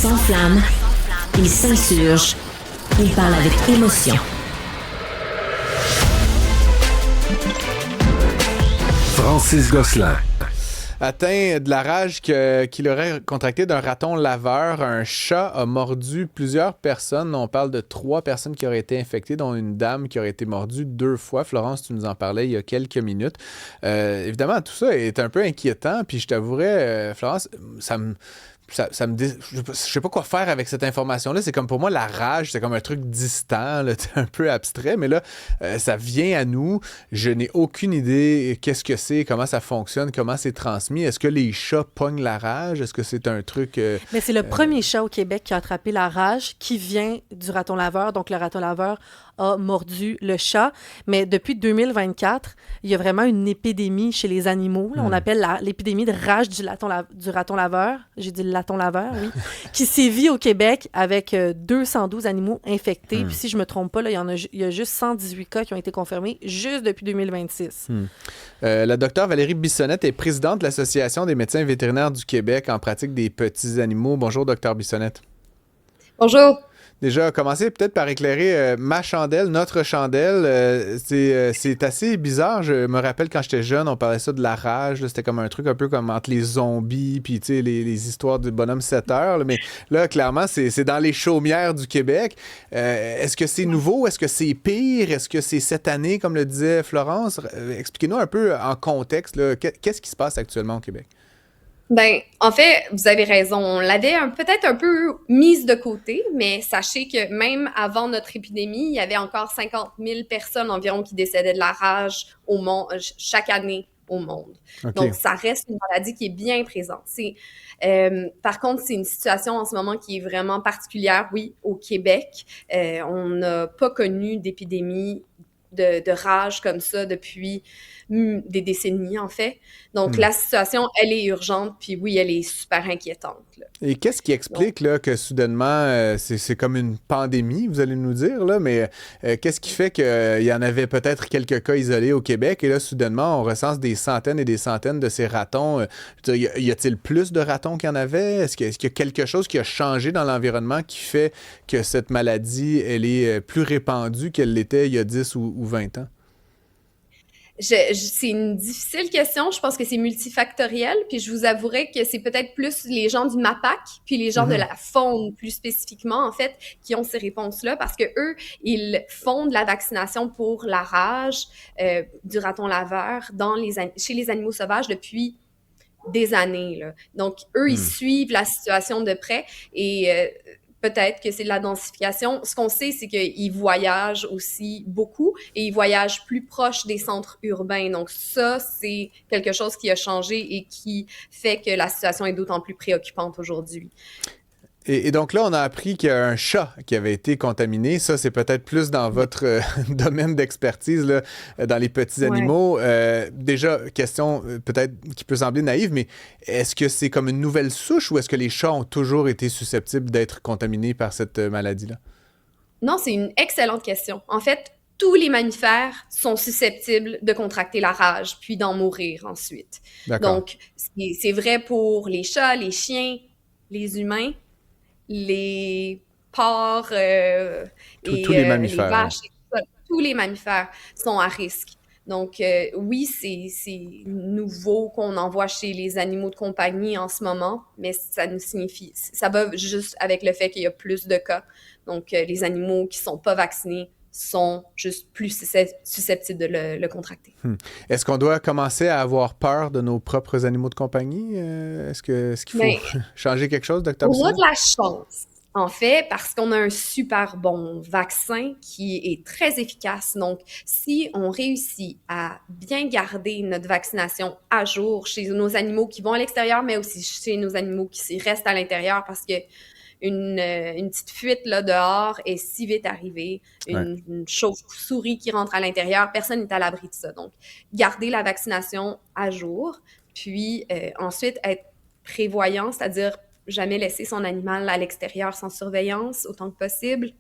s'enflamme, il s'insurge, il parle avec émotion. Francis Gosselin. Atteint de la rage qu'il aurait contracté d'un raton laveur, un chat a mordu plusieurs personnes. On parle de 3 personnes qui auraient été infectées, dont une dame qui aurait été mordue 2 fois. Florence, tu nous en parlais il y a quelques minutes. Évidemment, tout ça est un peu inquiétant. Puis je t'avouerais, Florence, je sais pas quoi faire avec cette information-là. C'est comme pour moi, la rage, c'est comme un truc distant, là, un peu abstrait, mais là, ça vient à nous. Je n'ai aucune idée qu'est-ce que c'est, comment ça fonctionne, comment c'est transmis. Est-ce que les chats pognent la rage? Est-ce que c'est un truc... Mais c'est le premier chat au Québec qui a attrapé la rage, qui vient du raton laveur. Donc, le raton laveur a mordu le chat. Mais depuis 2024, il y a vraiment une épidémie chez les animaux. Là. On appelle l'épidémie de rage du raton laveur. J'ai dit le raton laveur, oui. Qui sévit au Québec avec 212 animaux infectés. Puis si je me trompe pas, là, il y a juste 118 cas qui ont été confirmés juste depuis 2026. La docteure Valérie Bissonnette est présidente de l'Association des médecins vétérinaires du Québec en pratique des petits animaux. Bonjour, docteur Bissonnette. Bonjour. Déjà, commencer peut-être par éclairer ma chandelle, notre chandelle. C'est assez bizarre. Je me rappelle quand j'étais jeune, on parlait ça de la rage. Là, c'était comme un truc un peu comme entre les zombies puis les histoires du bonhomme 7 heures. Là. Mais là, clairement, c'est dans les chaumières du Québec. Est-ce que c'est nouveau? Est-ce que c'est pire? Est-ce que c'est cette année, comme le disait Florence? Expliquez-nous un peu en contexte. Là, qu'est-ce qui se passe actuellement au Québec? Ben, en fait, vous avez raison. On l'avait peut-être un peu mise de côté, mais sachez que même avant notre épidémie, il y avait encore 50 000 personnes environ qui décédaient de la rage chaque année au monde. Okay. Donc, ça reste une maladie qui est bien présente. Par contre, c'est une situation en ce moment qui est vraiment particulière, oui, au Québec. On n'a pas connu d'épidémie de rage comme ça depuis des décennies, en fait. Donc, la situation, elle est urgente, puis oui, elle est super inquiétante. Là. Et qu'est-ce qui explique là, que soudainement, c'est comme une pandémie, vous allez nous dire, là, mais qu'est-ce qui fait qu'il y en avait peut-être quelques cas isolés au Québec, et là, soudainement, on recense des centaines et des centaines de ces ratons. Y a-t-il plus de ratons qu'il y en avait? Est-ce qu'il y a quelque chose qui a changé dans l'environnement qui fait que cette maladie, elle est plus répandue qu'elle l'était il y a 10 ou 20 ans? C'est une difficile question. Je pense que c'est multifactoriel. Puis je vous avouerai que c'est peut-être plus les gens du MAPAC, puis les gens de la faune plus spécifiquement, en fait, qui ont ces réponses-là, parce que eux, ils font de la vaccination pour la rage du raton laveur chez les animaux sauvages depuis des années. Là. Donc, eux, ils suivent la situation de près et peut-être que c'est de la densification. Ce qu'on sait, c'est qu'ils voyagent aussi beaucoup et ils voyagent plus proche des centres urbains. Donc ça, c'est quelque chose qui a changé et qui fait que la situation est d'autant plus préoccupante aujourd'hui. Et donc là, on a appris qu'il y a un chat qui avait été contaminé. Ça, c'est peut-être plus dans votre domaine d'expertise, là, dans les petits animaux. Déjà, question peut-être qui peut sembler naïve, mais est-ce que c'est comme une nouvelle souche ou est-ce que les chats ont toujours été susceptibles d'être contaminés par cette maladie-là? Non, c'est une excellente question. En fait, tous les mammifères sont susceptibles de contracter la rage, puis d'en mourir ensuite. D'accord. Donc, c'est vrai pour les chats, les chiens, les humains, les porcs tous les mammifères, les vaches, tous les mammifères sont à risque. Donc, oui, c'est nouveau qu'on en voit chez les animaux de compagnie en ce moment, mais ça va juste avec le fait qu'il y a plus de cas. Donc, les animaux qui sont pas vaccinés sont juste plus susceptibles de le contracter. Est-ce qu'on doit commencer à avoir peur de nos propres animaux de compagnie? Est-ce qu'il faut changer quelque chose, Dr. On a Bissonnette? de la chance, en fait, parce qu'on a un super bon vaccin qui est très efficace. Donc, si on réussit à bien garder notre vaccination à jour chez nos animaux qui vont à l'extérieur, mais aussi chez nos animaux qui restent à l'intérieur, parce que une petite fuite là dehors est si vite arrivée, une chauve-souris qui rentre à l'intérieur, personne n'est à l'abri de ça. Donc, garder la vaccination à jour, puis ensuite être prévoyant, c'est-à-dire jamais laisser son animal à l'extérieur sans surveillance autant que possible.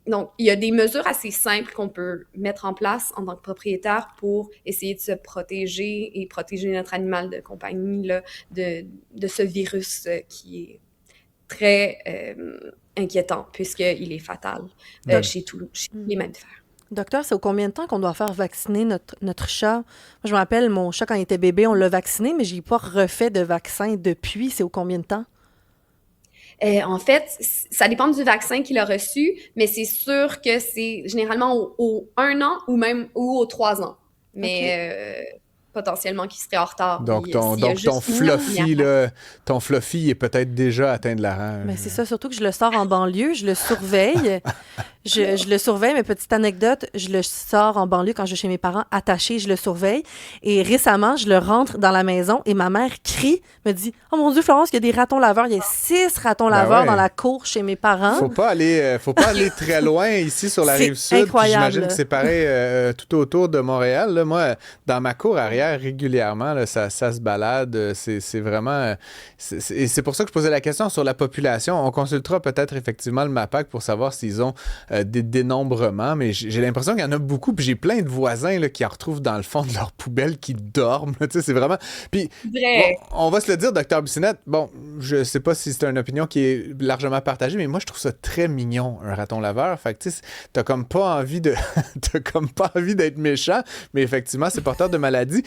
Donc, il y a des mesures assez simples qu'on peut mettre en place en tant que propriétaire pour essayer de se protéger et protéger notre animal de compagnie là, de ce virus qui est très inquiétant puisqu'il est fatal chez tous les mammifères. Docteur, c'est au combien de temps qu'on doit faire vacciner notre chat? Moi, je me rappelle, mon chat, quand il était bébé, on l'a vacciné, mais j'ai pas refait de vaccin depuis. C'est au combien de temps? En fait, ça dépend du vaccin qu'il a reçu, mais c'est sûr que c'est généralement au 1 an ou aux 3 ans. Mais potentiellement qu'il serait en retard. Donc, ton Fluffy est peut-être déjà atteint de la rage. Mais c'est ça, surtout que je le sors en banlieue, je le surveille. Je le surveille, mais petite anecdote, je le sors en banlieue quand je vais chez mes parents, attaché, je le surveille. Et récemment, je le rentre dans la maison et ma mère crie, me dit « Oh mon Dieu, Florence, il y a des ratons laveurs. Il y a 6 ratons laveurs dans la cour chez mes parents. » Faut pas aller très loin ici sur la Rive-Sud. Incroyable. J'imagine que c'est pareil tout autour de Montréal. Là, moi, dans ma cour arrière, régulièrement, là, ça se balade. C'est vraiment... Et c'est pour ça que je posais la question sur la population. On consultera peut-être effectivement le MAPAC pour savoir s'ils ont des dénombrements, mais j'ai l'impression qu'il y en a beaucoup. Puis j'ai plein de voisins là, qui en retrouvent dans le fond de leur poubelle, qui dorment. Tu sais, c'est vraiment... Puis on va se le dire, Dr Bissonnette, bon, je sais pas si c'est une opinion qui est largement partagée, mais moi, je trouve ça très mignon, un raton laveur. Fait que tu sais, t'as comme pas envie d'être méchant, mais effectivement, c'est porteur de maladie.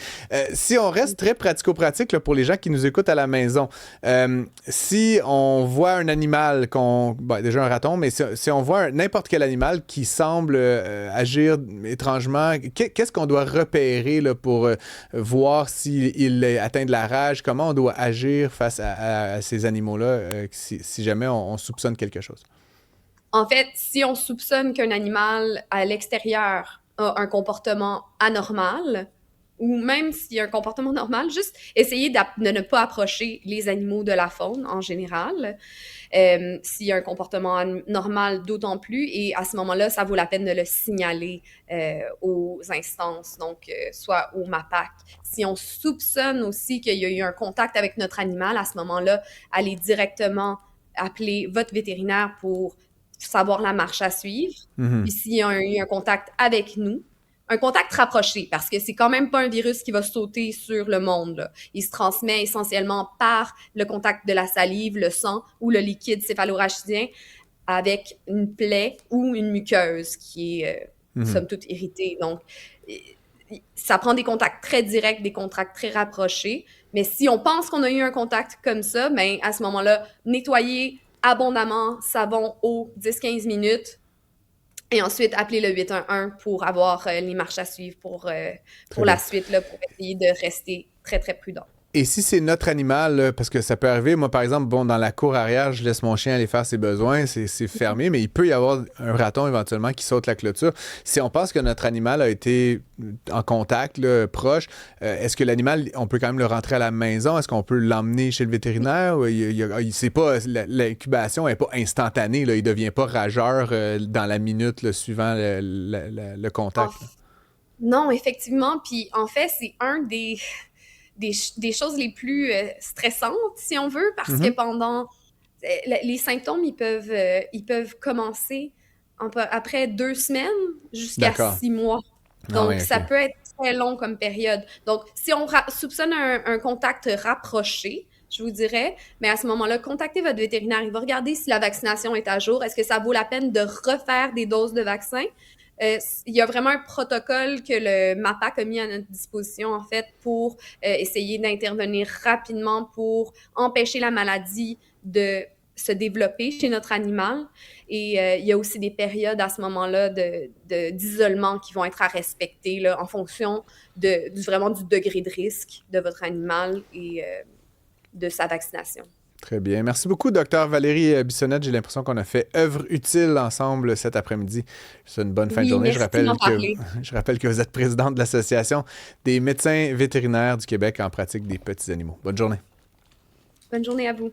Si on reste très pratico-pratique là, pour les gens qui nous écoutent à la maison, si on voit un animal déjà un raton, mais si on voit n'importe quel animal qui semble agir étrangement, qu'est-ce qu'on doit repérer là, pour voir s'il est atteint de la rage? Comment on doit agir face à ces animaux-là si jamais on soupçonne quelque chose? En fait, si on soupçonne qu'un animal à l'extérieur a un comportement anormal, ou même s'il y a un comportement normal, juste essayer de ne pas approcher les animaux de la faune en général. S'il y a un comportement normal, d'autant plus. Et à ce moment-là, ça vaut la peine de le signaler aux instances, donc soit au MAPAC. Si on soupçonne aussi qu'il y a eu un contact avec notre animal, à ce moment-là, allez directement appeler votre vétérinaire pour savoir la marche à suivre. Puis s'il y a eu un contact avec nous, un contact rapproché, parce que c'est quand même pas un virus qui va sauter sur le monde, là. Il se transmet essentiellement par le contact de la salive, le sang ou le liquide céphalorachidien avec une plaie ou une muqueuse qui est, somme toute, irritée. Donc, ça prend des contacts très directs, des contacts très rapprochés. Mais si on pense qu'on a eu un contact comme ça, ben à ce moment-là, nettoyer abondamment, savon, eau, 10-15 minutes, et ensuite, appeler le 811 pour avoir les marches à suivre pour la suite, là, pour essayer de rester très, très prudent. Et si c'est notre animal, là, parce que ça peut arriver, moi, par exemple, dans la cour arrière, je laisse mon chien aller faire ses besoins, c'est fermé, mais il peut y avoir un raton éventuellement qui saute la clôture. Si on pense que notre animal a été en contact, là, proche, est-ce que l'animal, on peut quand même le rentrer à la maison? Est-ce qu'on peut l'emmener chez le vétérinaire? C'est pas, l'incubation n'est pas instantanée, là, il ne devient pas rageur dans la minute là, suivant le contact. Non, effectivement. Puis en fait, c'est un des choses les plus stressantes, si on veut, parce que pendant... les symptômes, ils peuvent commencer après 2 semaines jusqu'à 6 mois. Donc, ça peut être très long comme période. Donc, si on soupçonne un contact rapproché, je vous dirais, mais à ce moment-là, contactez votre vétérinaire. Il va regarder si la vaccination est à jour. Est-ce que ça vaut la peine de refaire des doses de vaccin? Il y a vraiment un protocole que le MAPAC a mis à notre disposition, en fait, pour essayer d'intervenir rapidement pour empêcher la maladie de se développer chez notre animal. Et il y a aussi des périodes à ce moment-là d'isolement qui vont être à respecter là, en fonction vraiment du degré de risque de votre animal et de sa vaccination. Très bien. Merci beaucoup, Dr Valérie Bissonnette. J'ai l'impression qu'on a fait œuvre utile ensemble cet après-midi. C'est une bonne fin de journée. Je rappelle que vous êtes présidente de l'Association des médecins vétérinaires du Québec en pratique des petits animaux. Bonne journée. Bonne journée à vous.